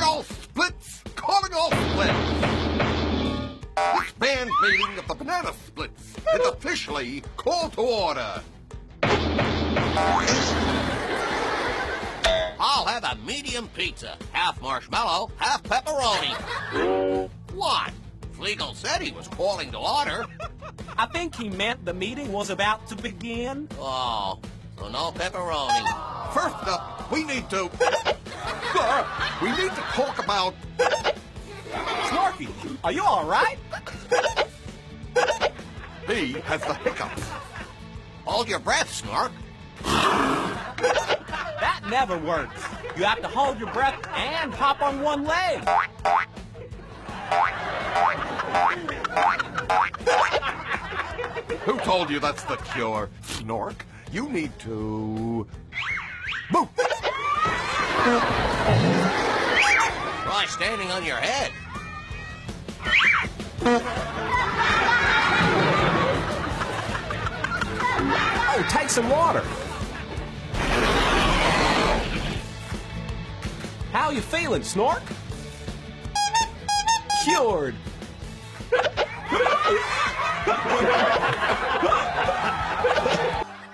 all splits! Calling all splits! This band meeting of the banana splits is officially called to order. I'll have a medium pizza. Half marshmallow, half pepperoni. What? Flegel said he was calling to order. I think he meant the meeting was about to begin. Oh, so no pepperoni. First up, we need to talk about... Snorky, are you all right? He has the hiccups. Hold your breath, Snork. That never works. You have to hold your breath and hop on one leg. Who told you that's the cure? Snork, you need to... move! Try standing on your head. Oh, take some water. How you feeling, Snork? Cured.